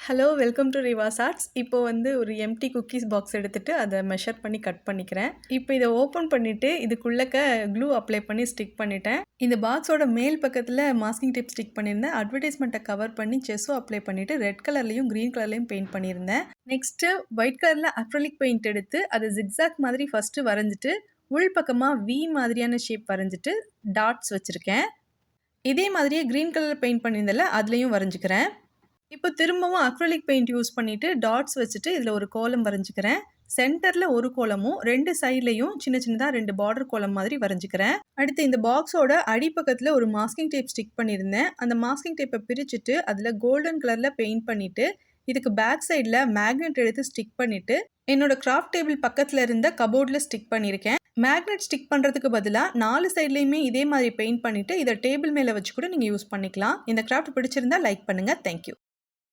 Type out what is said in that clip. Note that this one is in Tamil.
Hello welcome to Riva's arts. இப்போ வந்து ஒரு எம்டி குக்கீஸ் பாக்ஸ் எடுத்துட்டு அதை மெஷர் பண்ணி கட் பண்ணிக்கிறேன். இப்போ இதை ஓப்பன் பண்ணிவிட்டு இதுக்குள்ளக்க க்ளூ அப்ளை பண்ணி ஸ்டிக் பண்ணிட்டேன். இந்த பாக்ஸோட மேல் பக்கத்தில் மாஸ்கிங் டேப் ஸ்டிக் பண்ணியிருந்தேன். அட்வர்டைஸ்மெண்ட்டை கவர் பண்ணி செஸ்ஸும் அப்ளை பண்ணிவிட்டு ரெட் கலர்லையும் க்ரீன் கலர்லையும் பெயிண்ட் பண்ணியிருந்தேன். நெக்ஸ்ட்டு ஒயிட் கலரில் அக்ரிலிக் பெயிண்ட் எடுத்து அதை ஜிக்ஸாக் மாதிரி ஃபஸ்ட்டு வரைஞ்சிட்டு உள் பக்கமாக வி மாதிரியான ஷேப் வரைஞ்சிட்டு டாட்ஸ் வச்சுருக்கேன். இதே மாதிரியே க்ரீன் கலர் பெயிண்ட் பண்ணியிருந்தல அதுலேயும் வரைஞ்சிக்கிறேன். இப்போ திரும்பவும் அக்ரிலிக் பெயிண்ட் யூஸ் பண்ணிவிட்டு டாட்ஸ் வச்சுட்டு இதில் ஒரு கோலம் வரைஞ்சிக்கிறேன். சென்டரில் ஒரு கோலமும் 2 சைட்லையும் சின்ன சின்னதாக 2 பார்டர் கோலம் மாதிரி வரைஞ்சிக்கிறேன். அடுத்து இந்த பாக்ஸோட அடிப்பக்கத்தில் ஒரு மாஸ்கிங் டேப் ஸ்டிக் பண்ணியிருந்தேன். அந்த மாஸ்கிங் டேப்பை பிரிச்சுட்டு அதில் கோல்டன் கலரில் பெயிண்ட் பண்ணிவிட்டு இதுக்கு பேக் சைடில் மேக்னெட் எடுத்து ஸ்டிக் பண்ணிவிட்டு என்னோட கிராஃப்ட் டேபிள் பக்கத்தில் இருந்த கபோர்டில் ஸ்டிக் பண்ணியிருக்கேன். மேக்னெட் ஸ்டிக் பண்ணுறதுக்கு பதிலாக 4 சைட்லேயுமே இதே மாதிரி பெயிண்ட் பண்ணிவிட்டு இதை டேபிள் மேலே வச்சு கூட நீங்கள் யூஸ் பண்ணிக்கலாம். இந்த கிராஃப்ட் பிடிச்சிருந்தா லைக் பண்ணுங்கள். தேங்க்யூ.